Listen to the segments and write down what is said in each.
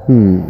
Hmm.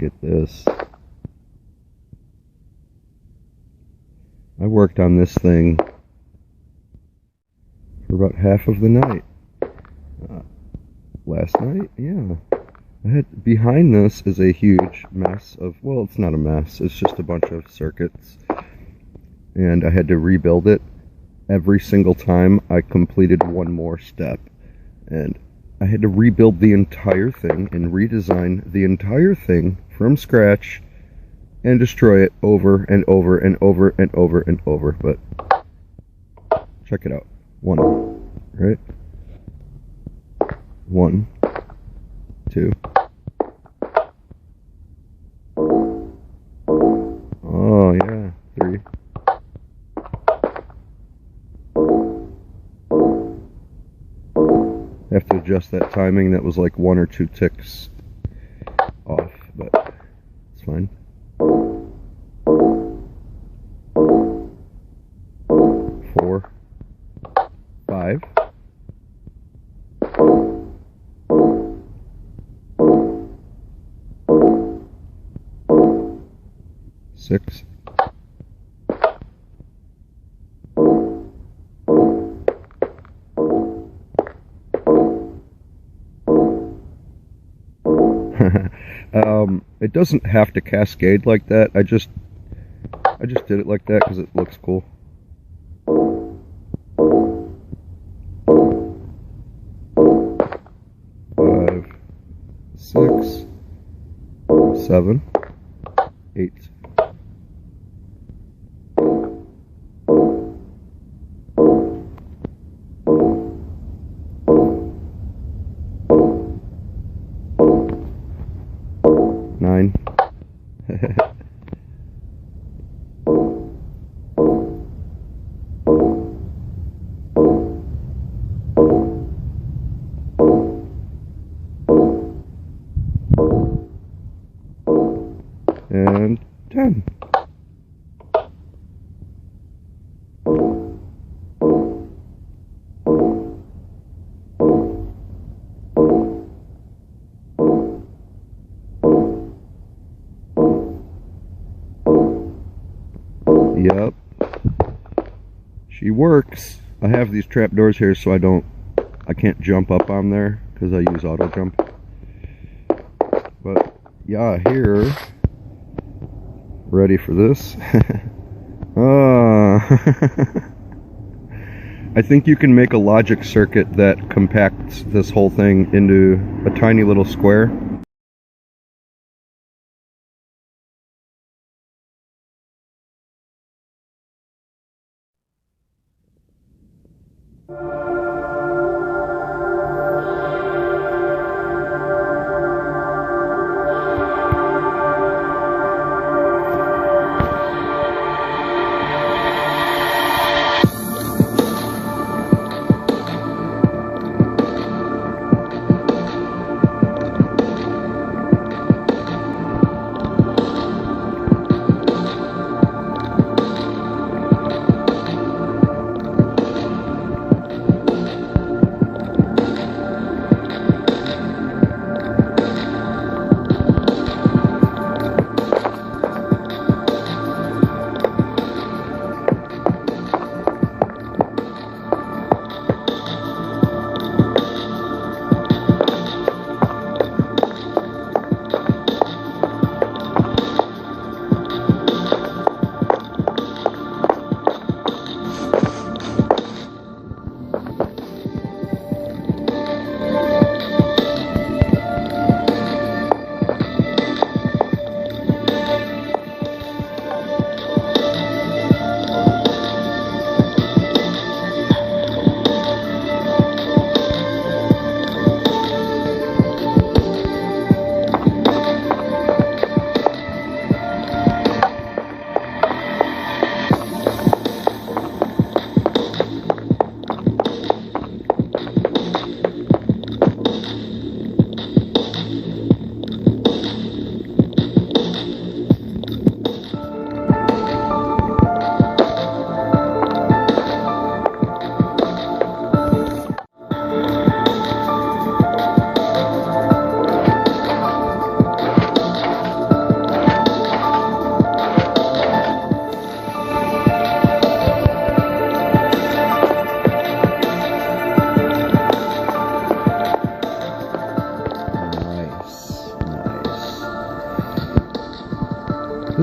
look at this. I worked on this thing for about half of the night. Last night, yeah. Behind this is a huge mess of, well, it's not a mess, it's just a bunch of circuits. And I had to rebuild it every single time I completed one more step. And I had to rebuild the entire thing and redesign the entire thing from scratch and destroy it over and over and over and over and over. But check it out. One, right? 1, 2. Oh yeah, 3. Have to adjust that timing. That was like 1 or 2 ticks off, but it's fine. 4, 5. 6. 7. It doesn't have to cascade like that. I just did it like that because it looks cool. 5, 6, 7, 8. 9. And 10. Yep, she works. I have these trapdoors here so I can't jump up on there because I use auto jump. But yeah, here, ready for this? I think you can make a logic circuit that compacts this whole thing into a tiny little square.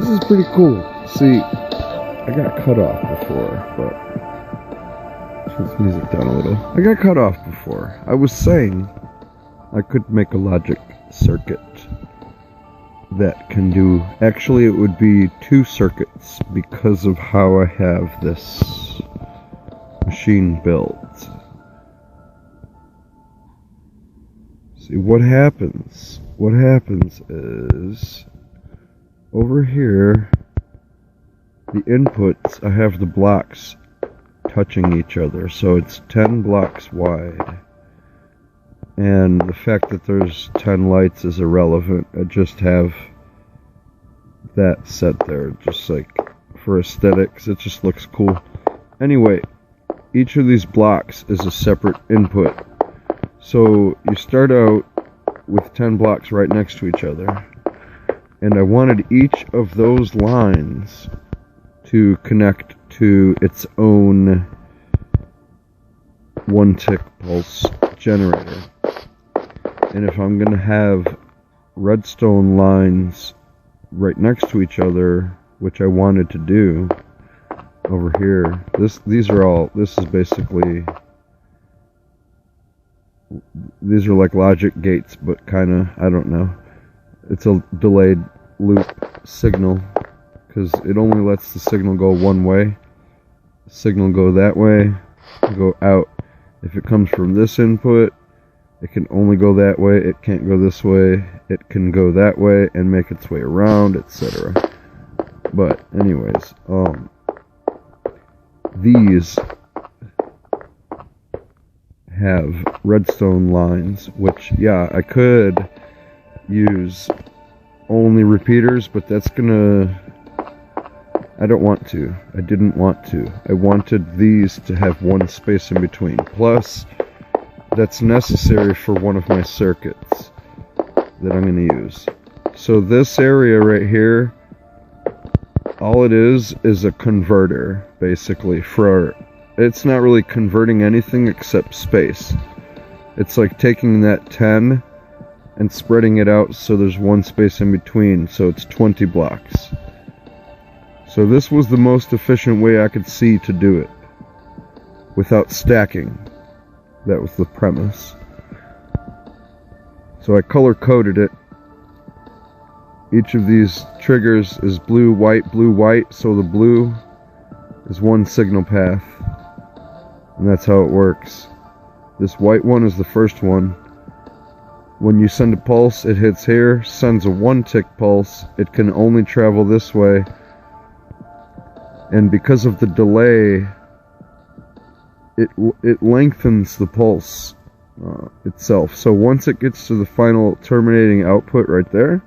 This is pretty cool. See, I got cut off before, but turn this music down a little. I got cut off before. I was saying I could make a logic circuit that can do, actually it would be 2 circuits because of how I have this machine built. See, what happens is, over here, the inputs, I have the blocks touching each other, so it's 10 blocks wide. And the fact that there's 10 lights is irrelevant. I just have that set there, just like for aesthetics. It just looks cool. Anyway, each of these blocks is a separate input. So you start out with 10 blocks right next to each other. And I wanted each of those lines to connect to its own 1-tick pulse generator. And if I'm going to have redstone lines right next to each other, which I wanted to do over here, this is basically, these are like logic gates, but kind of, I don't know, it's a delayed loop signal, because it only lets the signal go one way. The signal go that way, go out. If it comes from this input, it can only go that way, it can't go this way, it can go that way and make its way around, etc. But anyways, these have redstone lines, which, yeah, I could use only repeaters, but that's gonna, I don't want to. I didn't want to. I wanted these to have one space in between. Plus, that's necessary for one of my circuits that I'm going to use. So this area right here, all it is a converter, basically, for, it's not really converting anything except space. It's like taking that 10 and spreading it out so there's one space in between, so it's 20 blocks. So this was the most efficient way I could see to do it without stacking. That was the premise. So I color coded it. Each of these triggers is blue, white, so the blue is one signal path. And that's how it works. This white one is the first one. When you send a pulse, it hits here, sends a 1-tick pulse. It can only travel this way. And because of the delay, it lengthens the pulse itself. So once it gets to the final terminating output right there,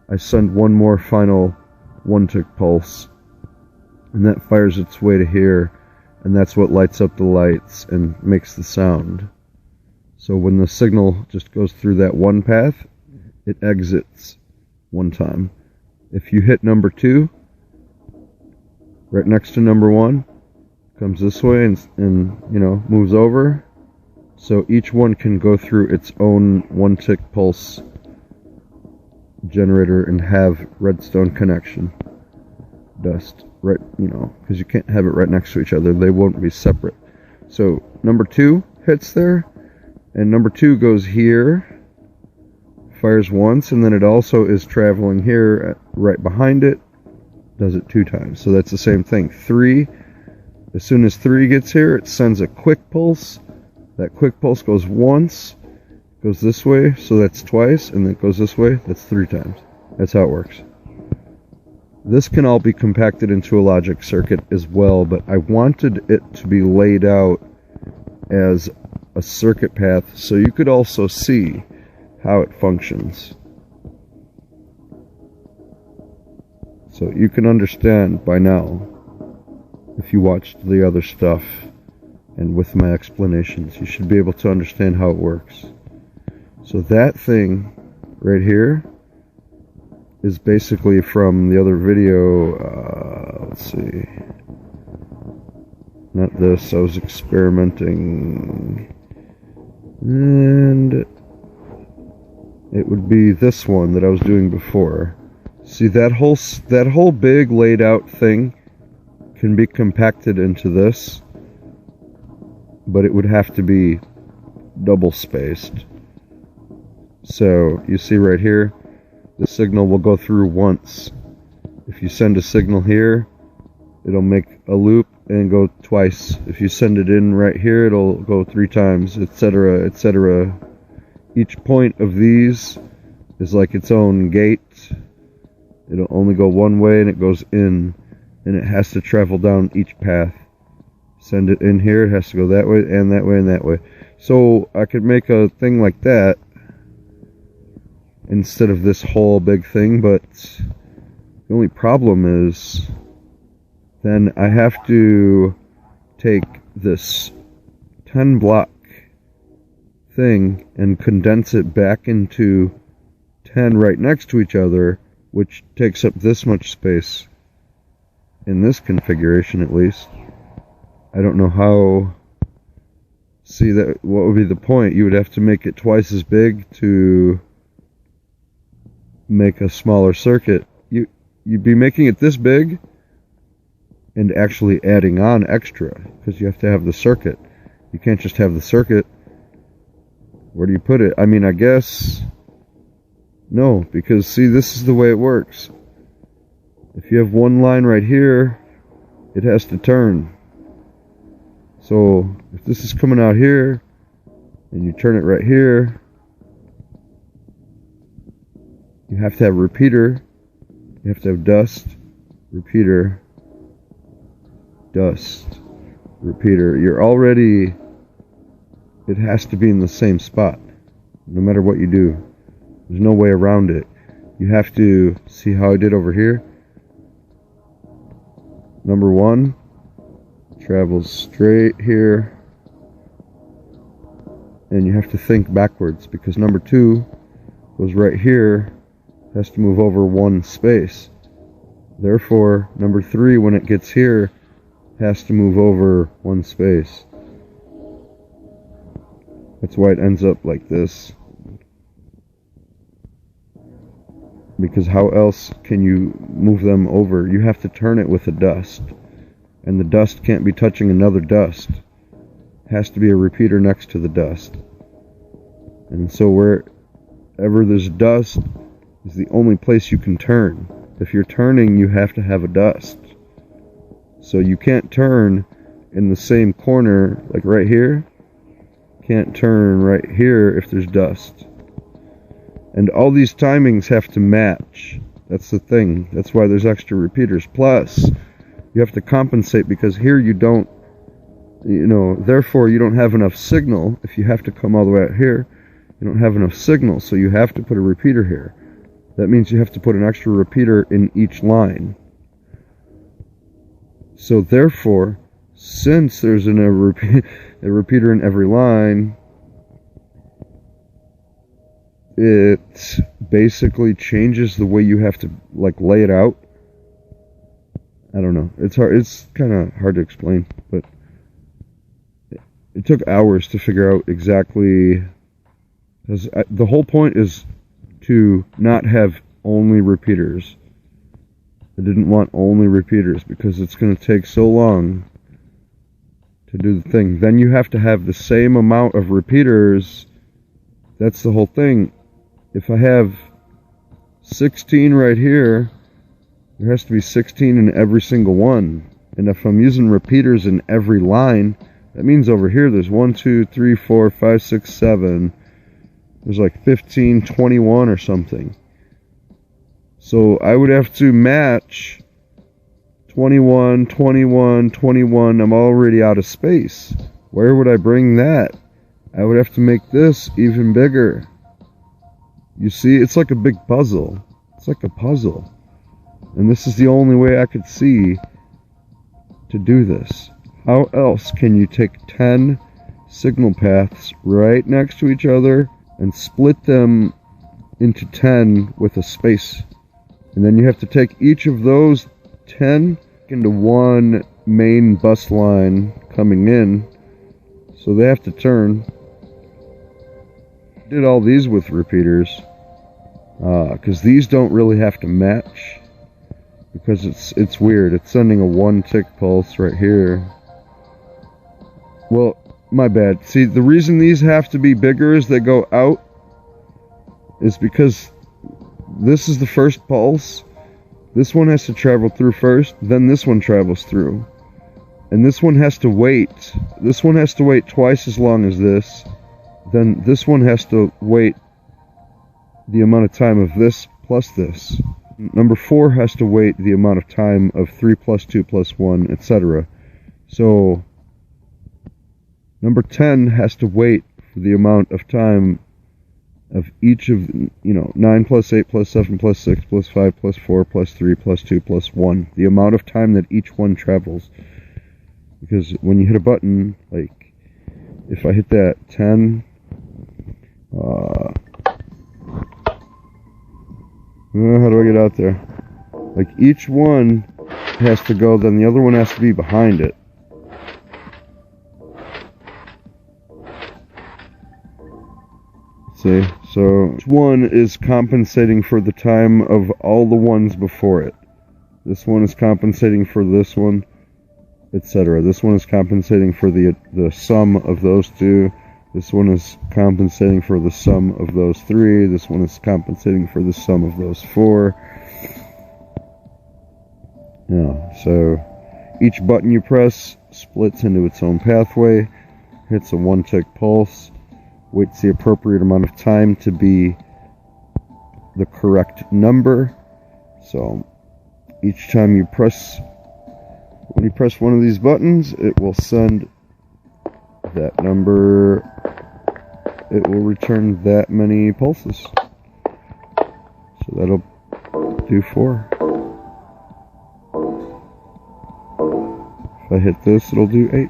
I send one more final 1-tick pulse, and that fires its way to here, and that's what lights up the lights and makes the sound. So when the signal just goes through that one path, it exits one time. If you hit number 2, right next to number 1, comes this way and you know, moves over, so each one can go through its own 1-tick pulse generator and have redstone connection. Dust, right, you know, because you can't have it right next to each other, they won't be separate. So number 2 hits there, and number 2 goes here, fires once, and then it also is traveling here right behind it, does it 2 times. So that's the same thing. 3, as soon as 3 gets here, it sends a quick pulse. That quick pulse goes once, goes this way, so that's twice, and then it goes this way, that's 3 times. That's how it works. This can all be compacted into a logic circuit as well, but I wanted it to be laid out as a circuit path so you could also see how it functions. So you can understand by now, if you watched the other stuff and with my explanations, you should be able to understand how it works. So that thing right here is basically from the other video, let's see, not this, I was experimenting, and it would be this one that I was doing before. See, that whole big laid out thing can be compacted into this, but it would have to be double spaced. So you see right here, the signal will go through once. If you send a signal here, it'll make a loop and go twice. If you send it in right here, it'll go 3 times, etc., etc. Each point of these is like its own gate. It'll only go one way and it goes in, and it has to travel down each path. Send it in here, it has to go that way and that way and that way. So I could make a thing like that instead of this whole big thing, but the only problem is then I have to take this 10 block thing and condense it back into 10 right next to each other, which takes up this much space in this configuration at least. I don't know how. See, that what would be the point? You would have to make it twice as big to make a smaller circuit. You'd be making it this big and actually adding on extra, because you have to have the circuit. You can't just have the circuit. Where do you put it? I mean, I guess no, because see, this is the way it works. If you have one line right here, it has to turn. So if this is coming out here and you turn it right here, you have to have a repeater. You have to have dust, repeater, dust, repeater. You're already, it has to be in the same spot, no matter what you do. There's no way around it. You have to see how I did over here. Number 1 travels straight here, and you have to think backwards, because number 2 goes right here, has to move over 1 space. Therefore, number 3, when it gets here, has to move over 1 space. That's why it ends up like this. Because how else can you move them over? You have to turn it with a dust. And the dust can't be touching another dust. It has to be a repeater next to the dust. And so wherever there's dust is the only place you can turn. If you're turning, you have to have a dust. So you can't turn in the same corner, like right here. Can't turn right here if there's dust. And all these timings have to match. That's the thing. That's why there's extra repeaters. Plus, you have to compensate, because here you don't, therefore you don't have enough signal. If you have to come all the way out here, you don't have enough signal, so you have to put a repeater here. That means you have to put an extra repeater in each line. So therefore, since there's a repeater in every line, it basically changes the way you have to lay it out. I don't know. It's hard. It's kind of hard to explain, but it took hours to figure out exactly. Because the whole point is to not have only repeaters. I didn't want only repeaters because it's going to take so long to do the thing. Then you have to have the same amount of repeaters. That's the whole thing. If I have 16 right here, there has to be 16 in every single one. And if I'm using repeaters in every line, that means over here there's 1, 2, 3, 4, 5, 6, 7. There's like 15, 21 or something. So I would have to match 21, 21, 21. I'm already out of space. Where would I bring that? I would have to make this even bigger. You see, it's like a big puzzle. It's like a puzzle. And this is the only way I could see to do this. How else can you take 10 signal paths right next to each other and split them into 10 with a space? And then you have to take each of those 10 into one main bus line coming in. So they have to turn. Did all these with repeaters. because these don't really have to match, because it's weird. It's sending a 1 tick pulse right here. Well, my bad. See, the reason these have to be bigger as they go out is because this is the first pulse. This one has to travel through first, then this one travels through. And this one has to wait. This one has to wait twice as long as this. Then this one has to wait the amount of time of this plus this. Number 4 has to wait the amount of time of 3 plus 2 plus 1, etc. So number 10 has to wait for the amount of time of each of, 9 plus 8 plus 7 plus 6 plus 5 plus 4 plus 3 plus 2 plus 1. The amount of time that each one travels. Because when you hit a button, like, if I hit that 10, how do I get out there? Like, each one has to go, then the other one has to be behind it. See? So, each one is compensating for the time of all the ones before it. This one is compensating for this one, etc. This one is compensating for the sum of those two. This one is compensating for the sum of those 3. This one is compensating for the sum of those 4. Yeah, so each button you press splits into its own pathway, hits a 1 tick pulse, waits the appropriate amount of time to be the correct number. So each time you press, when you press one of these buttons, it will send that number. It will return that many pulses. So that'll do 4. If I hit this, it'll do 8.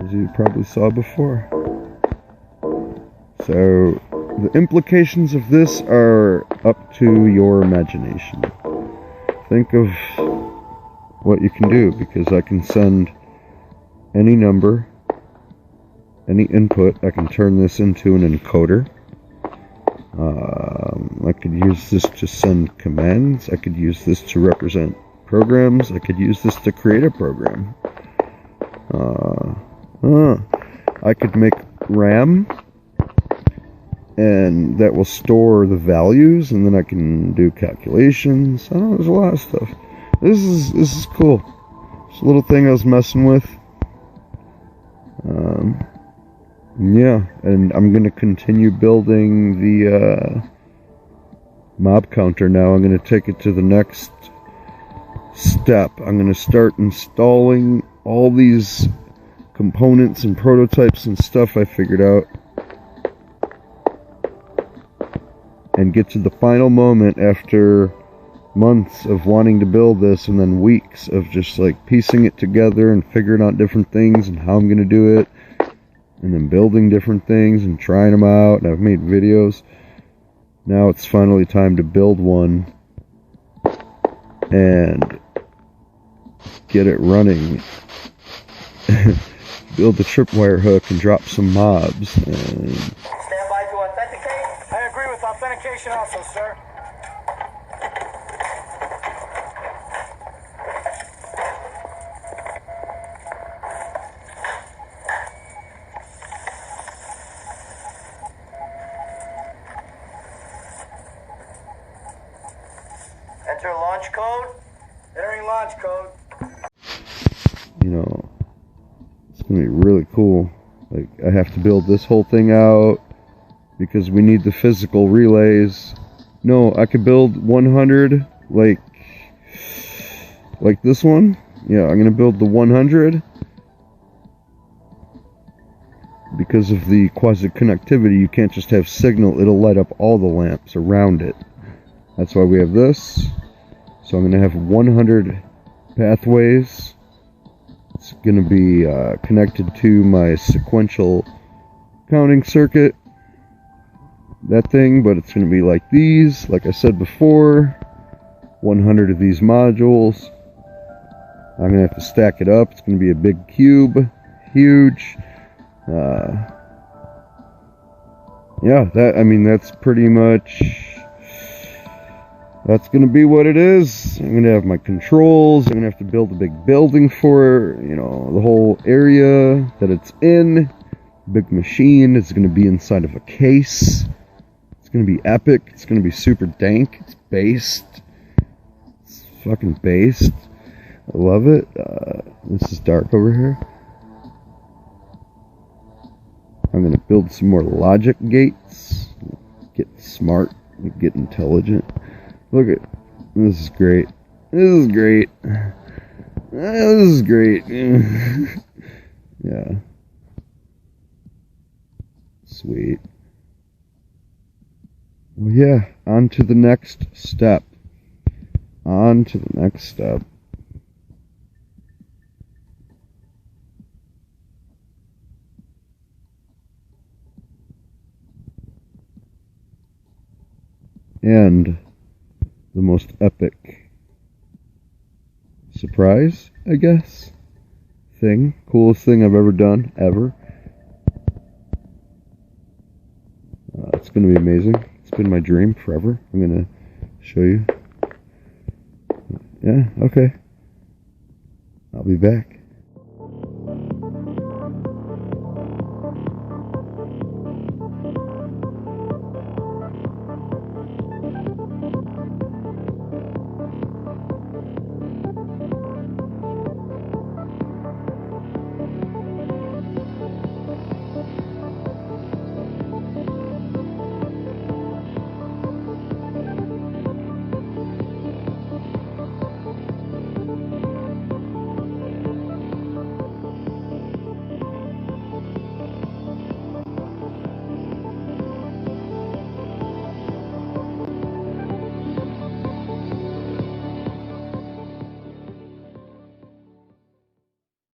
As you probably saw before. So the implications of this are up to your imagination. Think of what you can do, because I can send any number, any input. I can turn this into an encoder. I could use this to send commands. I could use this to represent programs. I could use this to create a program. I could make RAM, and that will store the values, and then I can do calculations. I don't know, there's a lot of stuff. This is cool. It's a little thing I was messing with. Yeah, and I'm going to continue building the mob counter now. I'm going to take it to the next step. I'm going to start installing all these components and prototypes and stuff I figured out, and get to the final moment after months of wanting to build this, and then weeks of just like piecing it together and figuring out different things and how I'm going to do it, and then building different things and trying them out, and I've made videos. Now it's finally time to build one and get it running. Build the tripwire hook and drop some mobs. And stand by to authenticate. I agree with authentication also, sir. Enter launch code. Entering launch code. It's gonna be really cool. Like, I have to build this whole thing out because we need the physical relays. No, I could build 100 like this one. Yeah, I'm gonna build the 100 because of the quasi-connectivity. You can't just have signal, it'll light up all the lamps around it. That's why we have this. So I'm going to have 100 pathways. It's going to be connected to my sequential counting circuit. That thing, but it's going to be like these. Like I said before, 100 of these modules. I'm going to have to stack it up. It's going to be a big cube. Huge. yeah, that's pretty much, that's going to be what it is. I'm going to have my controls. I'm going to have to build a big building for, the whole area that it's in. Big machine is going to be inside of a case. It's going to be epic. It's going to be super dank. It's based. It's fucking based. I love it. This is dark over here. I'm going to build some more logic gates. Get smart. Get intelligent. Look at this. Is great. This is great. This is great. Yeah. Sweet. Well, yeah. On to the next step. On to the next step. And the most epic surprise, I guess, coolest thing I've ever done, ever. It's going to be amazing. It's been my dream forever. I'm going to show you. Yeah, okay. I'll be back.